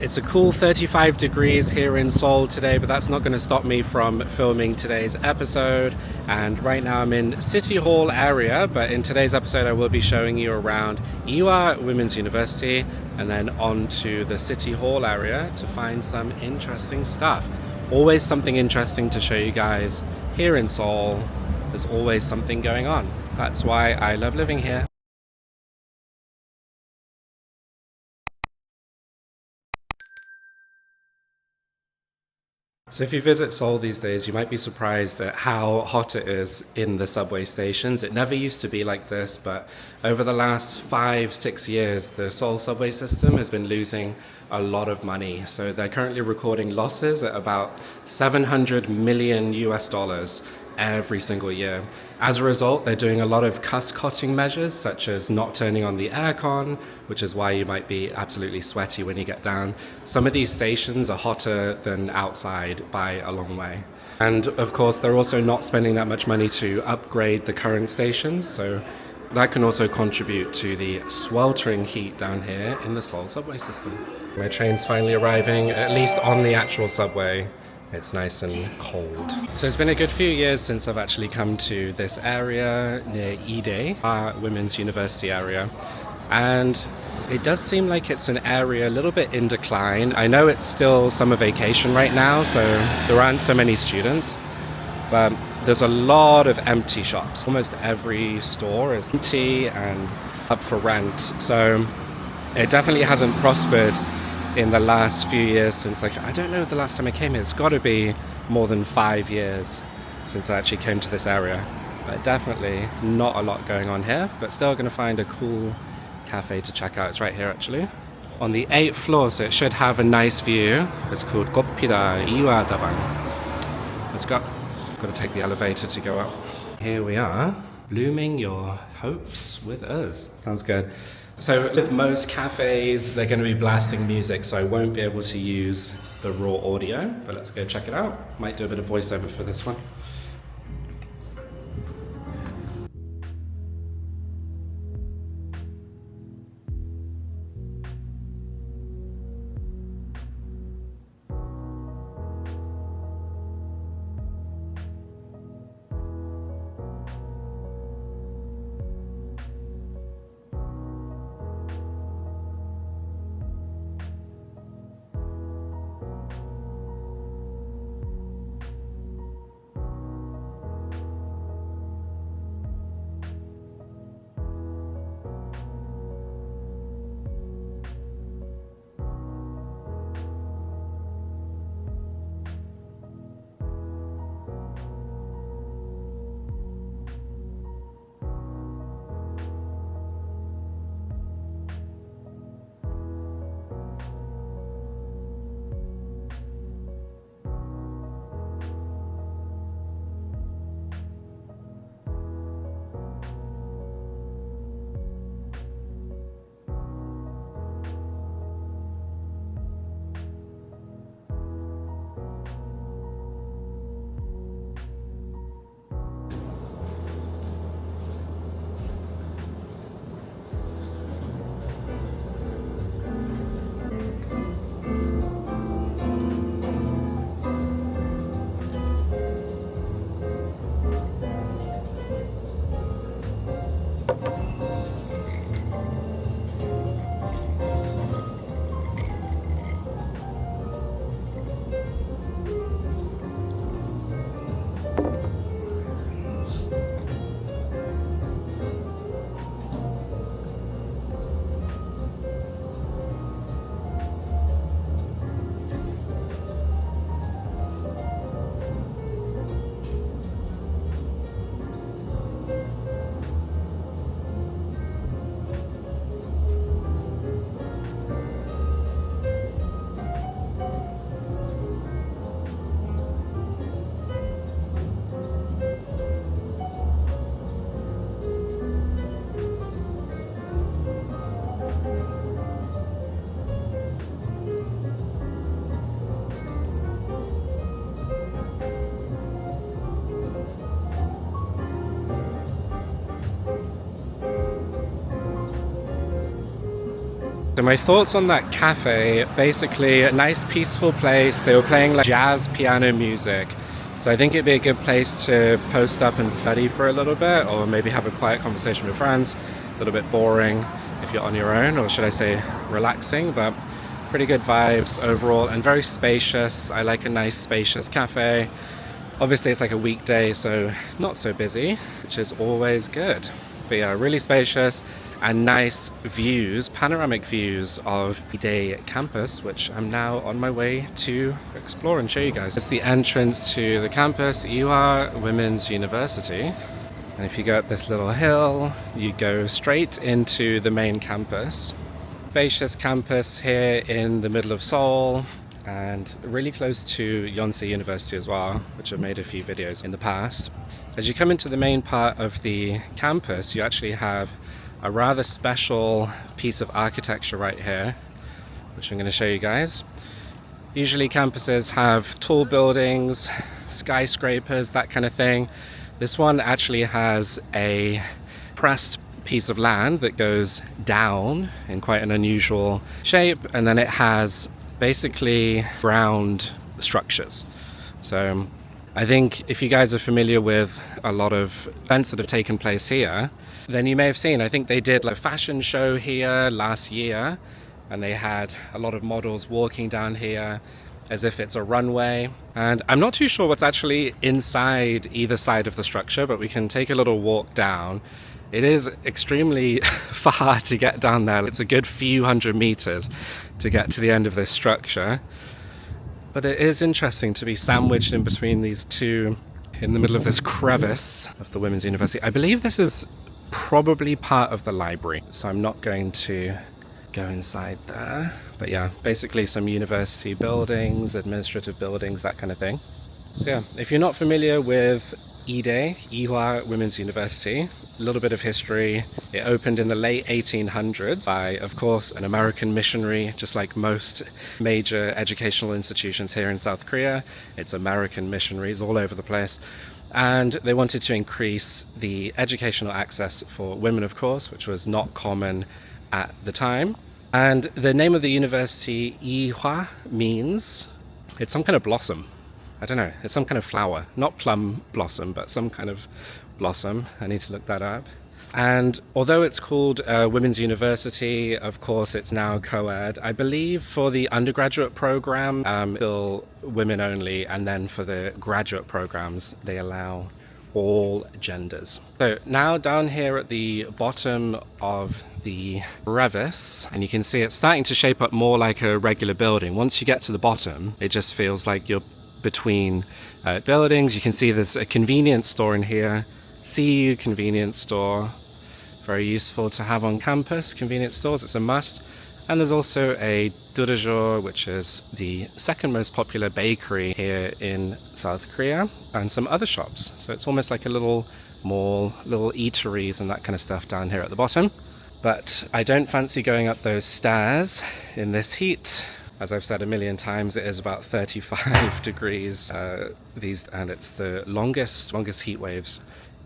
It's a cool 35 degrees here in Seoul today, but that's not going to stop me from filming today's episode. And right now I'm in City Hall area, but in today's episode I will be showing you around Ewha Women's University and then on to the City Hall area to find some interesting stuff. Always something interesting to show you guys here in Seoul. There's always something going on. That's why I love living here. So if you visit Seoul these days, you might be surprised at how hot it is in the subway stations. It never used to be like this, but over the last 5-6 years, the Seoul subway system has been losing a lot of money. So they're currently recording losses at about 700 million US dollars every single year. As a result, they're doing a lot of cost-cutting measures, such as not turning on the aircon, which is why you might be absolutely sweaty when you get down. Some of these stations are hotter than outside by a long way. And of course, they're also not spending that much money to upgrade the current stations, so that can also contribute to the sweltering heat down here in the Seoul subway system. My train's finally arriving, at least on the actual subway. It's nice and cold. So it's been a good few years since I've actually come to this area near Ewha, our Women's University area. And it does seem like it's an area a little bit in decline. I know it's still summer vacation right now, so there aren't so many students, but there's a lot of empty shops. Almost every store is empty and up for rent. So it definitely hasn't prospered in the last few years since, like, I don't know the last time I came here. It's got to be more than 5 years since I actually came to this area. But definitely not a lot going on here, but still going to find a cool cafe to check out. It's right here actually. On the 8th floor, so it should have a nice view. It's called Goppida Ewha Dabang. Let's go. Got to take the elevator to go up. Here we are, blooming your hopes with us. Sounds good. So with most cafes, they're going to be blasting music, so I won't be able to use the raw audio, but let's go check it out. Might do a bit of voiceover for this one. So my thoughts on that cafe, basically a nice peaceful place. They were playing like jazz piano music. So I think it'd be a good place to post up and study for a little bit, or maybe have a quiet conversation with friends. A little bit boring if you're on your own, or should I say relaxing, but pretty good vibes overall and very spacious. I like a nice spacious cafe. Obviously it's like a weekday, so not so busy, which is always good. But yeah, really spacious and nice views, panoramic views of Ewha campus, which I'm now on my way to explore and show you guys. It's the entrance to the campus, Ewha University. And if you go up this little hill, you go straight into the main campus. Spacious campus here in the middle of Seoul, and really close to Ewha University as well, which I've made a few videos in the past. As you come into the main part of the campus, you actually have a rather special piece of architecture right here, which I'm going to show you guys. Usually campuses have tall buildings, skyscrapers, that kind of thing. This one actually has a pressed piece of land that goes down in quite an unusual shape, and then it has basically ground structures. So I think if you guys are familiar with a lot of events that have taken place here, then you may have seen, I think they did like a fashion show here last year, and they had a lot of models walking down here as if it's a runway. And I'm not too sure what's actually inside either side of the structure, but we can take a little walk down. It is extremely far to get down there. It's a good few hundred meters to get to the end of this structure. But it is interesting to be sandwiched in between these two in the middle of this crevice of the Women's University. I believe this is probably part of the library, so I'm not going to go inside there. But yeah, basically some university buildings, administrative buildings, that kind of thing. So yeah, if you're not familiar with Ewha Women's University, a little bit of history. It opened in the late 1800s by, of course, an American missionary, just like most major educational institutions here in South Korea. It's American missionaries all over the place. And they wanted to increase the educational access for women, of course, which was not common at the time. And the name of the university, Ehwa, means it's some kind of blossom. I don't know, it's some kind of flower. Not plum blossom, but some kind of blossom. I need to look that up. And although it's called Women's University, of course it's now co-ed. I believe for the undergraduate program, still women only, and then for the graduate programs, they allow all genders. So now down here at the bottom of the crevice, and you can see it's starting to shape up more like a regular building. Once you get to the bottom, it just feels like you're between buildings. You can see there's a convenience store in here, CU convenience store. Very useful to have on campus, convenience stores, it's a must. And there's also a Durjo, which is the second most popular bakery here in South Korea, and some other shops. So it's almost like a little mall, little eateries and that kind of stuff down here at the bottom. But I don't fancy going up those stairs in this heat. As I've said a million times, it is about 35 degrees, and it's the longest heat waves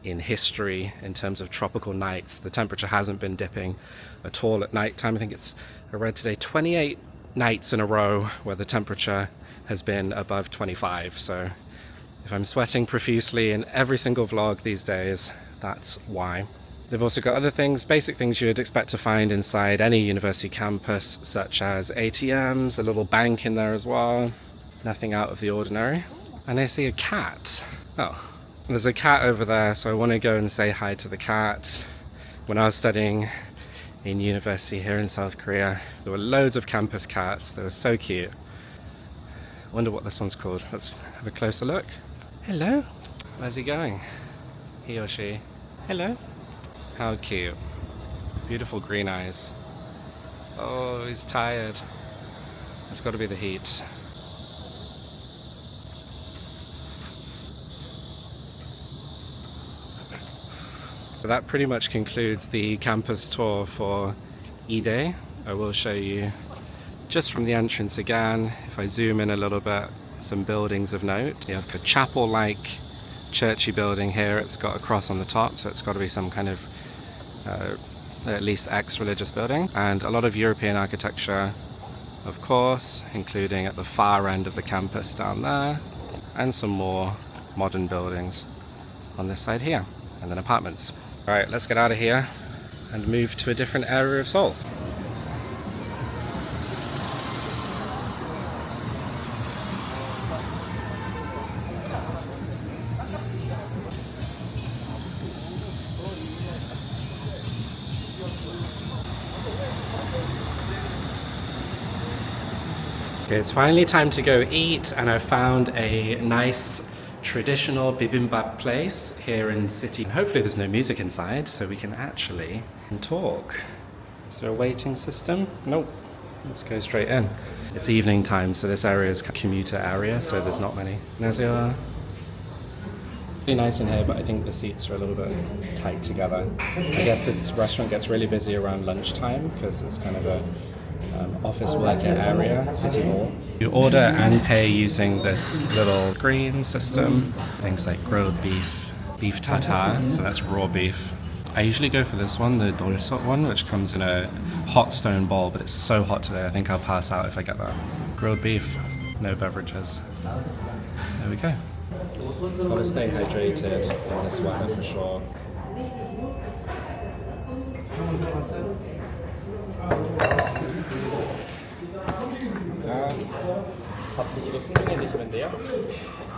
in history in terms of tropical nights. The temperature hasn't been dipping at all at night time. I think I read today 28 nights in a row where the temperature has been above 25. So if I'm sweating profusely in every single vlog these days, that's why. They've also got other things, basic things you'd expect to find inside any university campus, such as ATMs, a little bank in there as well. Nothing out of the ordinary. And I see a cat. Oh, there's a cat over there, so I want to go and say hi to the cat. When I was studying in university here in South Korea, there were loads of campus cats. They were so cute. Wonder what this one's called. Let's have a closer look. Hello. Where's he going? He or she? Hello. How cute. Beautiful green eyes. Oh, he's tired. It's got to be the heat. So that pretty much concludes the campus tour for Ewha. I will show you just from the entrance again, if I zoom in a little bit, some buildings of note. You have a chapel-like churchy building here. It's got a cross on the top, so it's got to be some kind of at least ex-religious building, and a lot of European architecture, of course, including at the far end of the campus down there, and some more modern buildings on this side here, and then apartments. All right, let's get out of here and move to a different area of Seoul. Okay, it's finally time to go eat, and I found a nice traditional bibimbap place here in the city. Hopefully there's no music inside, so we can actually talk. Is there a waiting system? Nope. Let's go straight in. It's evening time, so this area is a commuter area, so there's not many. 안녕하세요. Really nice in here, but I think the seats are a little bit tight together. I guess this restaurant gets really busy around lunchtime because it's kind of a office worker area, city hall. You order and pay using this little screen system. Things like grilled beef, beef tartare, so that's raw beef. I usually go for this one, the dorsot one, which comes in a hot stone bowl, but it's so hot today, I think I'll pass out if I get that. Grilled beef, no beverages. There we go. Gotta stay hydrated in this weather for sure.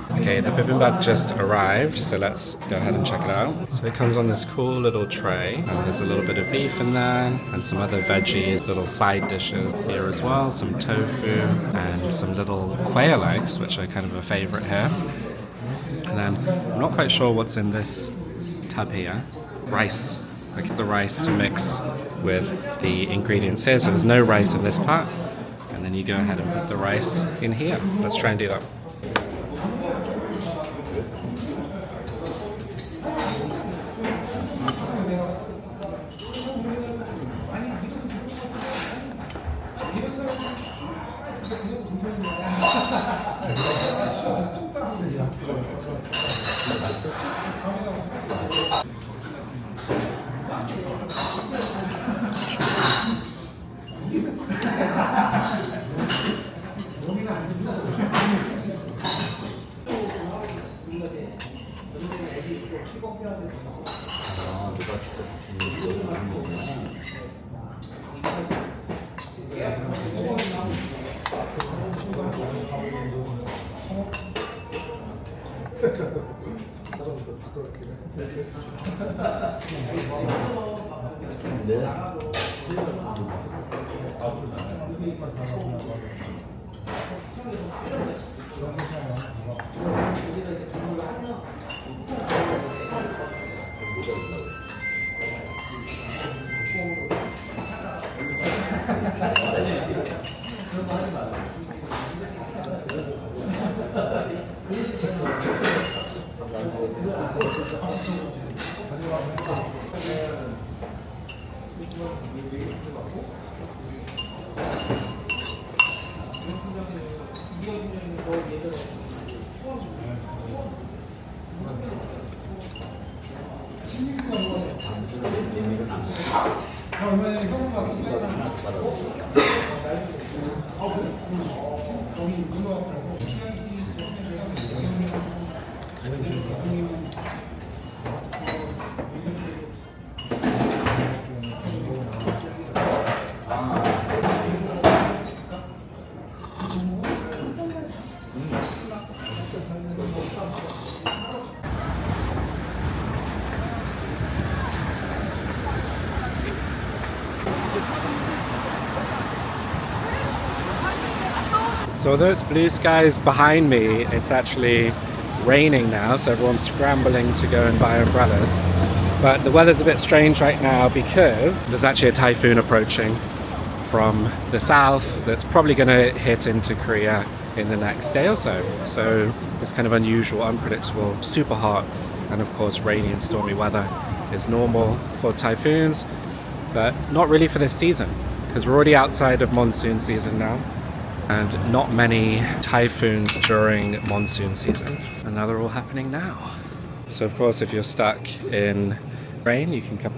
Okay, the bibimbap just arrived, so let's go ahead and check it out. So it comes on this cool little tray, and there's a little bit of beef in there, and some other veggies, little side dishes here as well, some tofu, and some little quail eggs, which are kind of a favorite here. And then, I'm not quite sure what's in this tub here. Rice. Like it's the rice to mix with the ingredients here, so there's no rice in this part. And then you go ahead and put the rice in here. Let's try and do that. So although it's blue skies behind me, it's actually raining now, so everyone's scrambling to go and buy umbrellas. But the weather's a bit strange right now because there's actually a typhoon approaching from the south that's probably going to hit into Korea in the next day or so. So it's kind of unusual, unpredictable, super hot, and of course rainy and stormy weather is normal for typhoons, but not really for this season because we're already outside of monsoon season now. And not many typhoons during monsoon season. And now they're all happening now. So of course, if you're stuck in rain, you can come,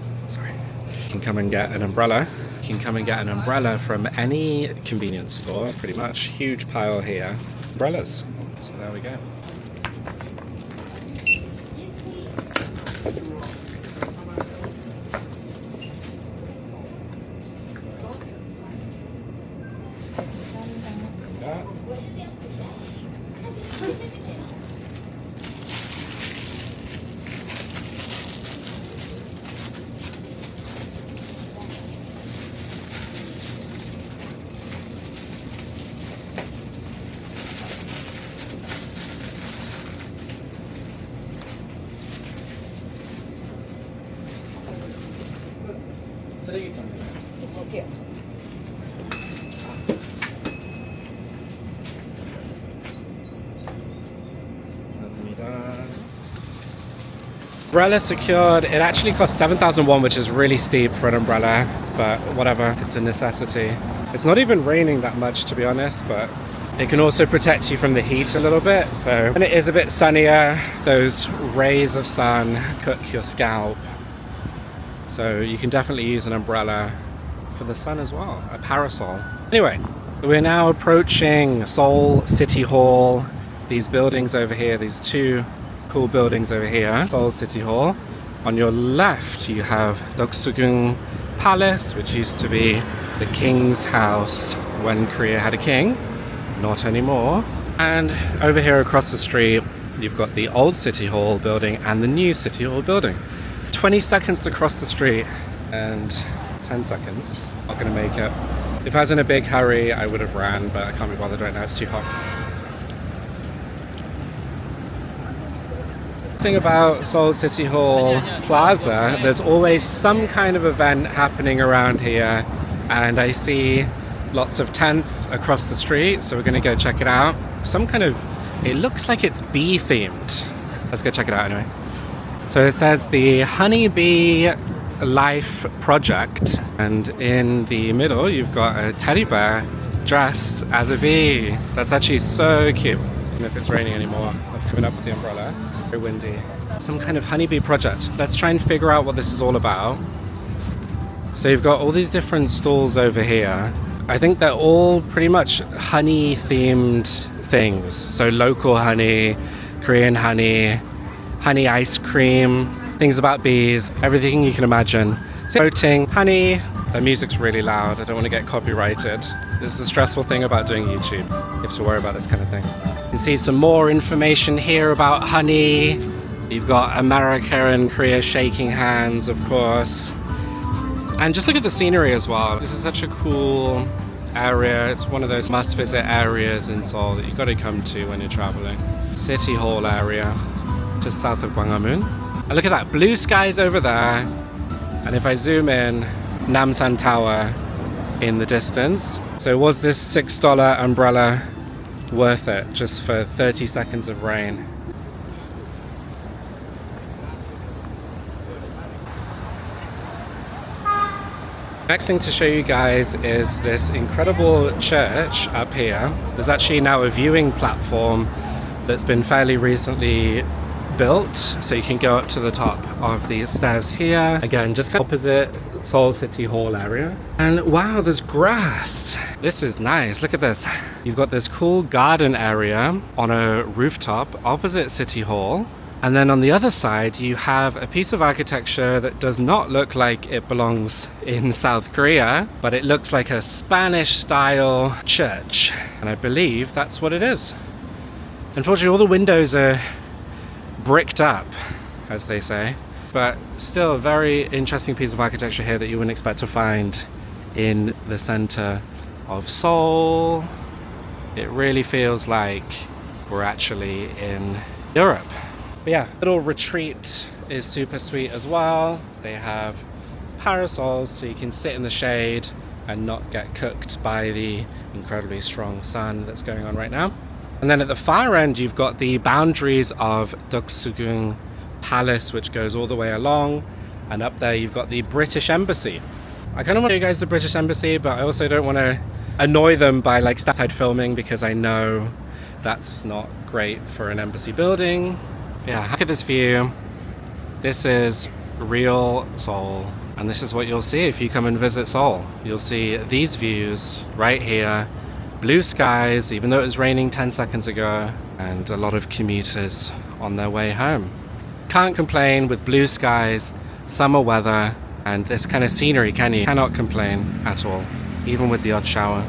You can come and get an umbrella. You can come and get an umbrella from any convenience store, pretty much. Huge pile here. Umbrellas. So there we go. 이쪽이요. Umbrella secured. It actually costs 7,000 won, which is really steep for an umbrella, but whatever, it's a necessity. It's not even raining that much, to be honest, but it can also protect you from the heat a little bit. So when it is a bit sunnier, those rays of sun cook your scalp. So you can definitely use an umbrella for the sun as well, a parasol. Anyway, we're now approaching Seoul City Hall. These buildings over here, these two cool buildings over here, Seoul City Hall. On your left you have Doksugung Palace, which used to be the king's house when Korea had a king. Not anymore. And over here across the street you've got the old City Hall building and the new City Hall building. 20 seconds to cross the street and 10 seconds. Not gonna make it. If I was in a big hurry I would have ran, but I can't be bothered right now, it's too hot. Thing about Seoul City Hall Plaza, there's always some kind of event happening around here, and I see lots of tents across the street, so we're gonna go check it out. Some kind of, it looks like it's bee themed. Let's go check it out anyway. So it says the Honeybee Life Project, and in the middle you've got a teddy bear dressed as a bee. That's actually so cute. Even if it's raining anymore, I've coming up with the umbrella. Very windy. Some kind of honeybee project. Let's try and figure out what this is all about. So you've got all these different stalls over here. I think they're all pretty much honey themed things. So local honey, Korean honey, honey ice cream, things about bees, everything you can imagine. Voting, honey. The music's really loud. I don't want to get copyrighted. This is the stressful thing about doing YouTube. You have to worry about this kind of thing. You can see some more information here about honey. You've got America and Korea shaking hands, of course. And just look at the scenery as well. This is such a cool area. It's one of those must-visit areas in Seoul that you've got to come to when you're traveling. City Hall area, just south of Gwanghwamun. And look at that, blue skies over there. And if I zoom in, Namsan Tower in the distance. So was this $6 umbrella worth it just for 30 seconds of rain? Next thing to show you guys is this incredible church up here. There's actually now a viewing platform that's been fairly recently built, so you can go up to the top of these stairs here. Again, just opposite Seoul City Hall area. And wow, there's grass. This is nice. Look at this. You've got this cool garden area on a rooftop opposite City Hall. And then on the other side, you have a piece of architecture that does not look like it belongs in South Korea, but it looks like a Spanish-style church. And I believe that's what it is. Unfortunately, all the windows are bricked up, as they say. But still a very interesting piece of architecture here that you wouldn't expect to find in the center of Seoul. It really feels like we're actually in Europe. But yeah, little retreat is super sweet as well. They have parasols so you can sit in the shade and not get cooked by the incredibly strong sun that's going on right now. And then at the far end you've got the boundaries of Doksugung Palace, which goes all the way along, and up there you've got the British Embassy. I kind of want to show you guys the British Embassy, but I also don't want to annoy them by like outside filming, because I know that's not great for an embassy building. Yeah, look at this view. This is real Seoul, And this is what you'll see if you come and visit Seoul. You'll see these views right here. Blue skies, even though it was raining 10 seconds ago, and a lot of commuters on their way home. Can't complain with blue skies, summer weather, and this kind of scenery, can you? Cannot complain at all, even with the odd shower.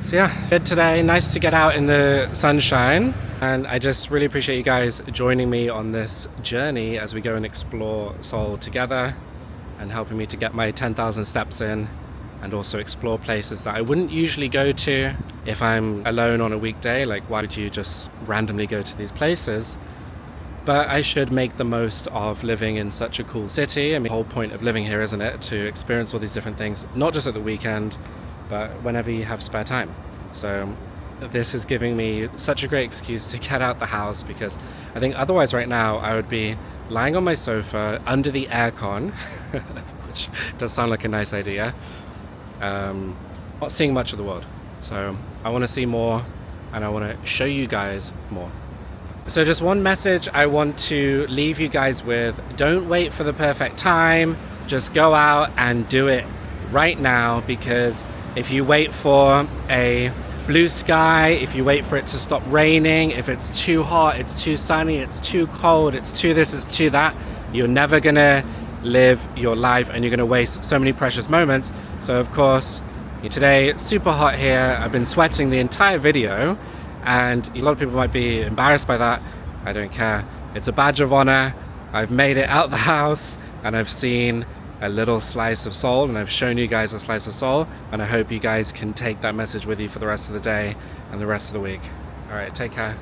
So yeah, good today. Nice to get out in the sunshine. And I just really appreciate you guys joining me on this journey as we go and explore Seoul together, and helping me to get my 10,000 steps in, and also explore places that I wouldn't usually go to if I'm alone on a weekday. Like, why would you just randomly go to these places? But I should make the most of living in such a cool city. I mean, the whole point of living here, isn't it? To experience all these different things, not just at the weekend, but whenever you have spare time. So this is giving me such a great excuse to get out the house, because I think otherwise right now I would be lying on my sofa under the aircon, which does sound like a nice idea, not seeing much of the world. So I want to see more, and I want to show you guys more. So just one message I want to leave you guys with: don't wait for the perfect time, just go out and do it right now, because if you wait for a blue sky, if you wait for it to stop raining, if it's too hot, it's too sunny, it's too cold, it's too this, it's too that, you're never gonna live your life, and you're gonna waste so many precious moments. So of course, today it's super hot here. I've been sweating the entire video, and a lot of people might be embarrassed by that. I don't care. It's a badge of honor. I've made it out the house, and I've seen a little slice of Seoul, and I've shown you guys a slice of Seoul, and I hope you guys can take that message with you for the rest of the day and the rest of the week. All right, take care.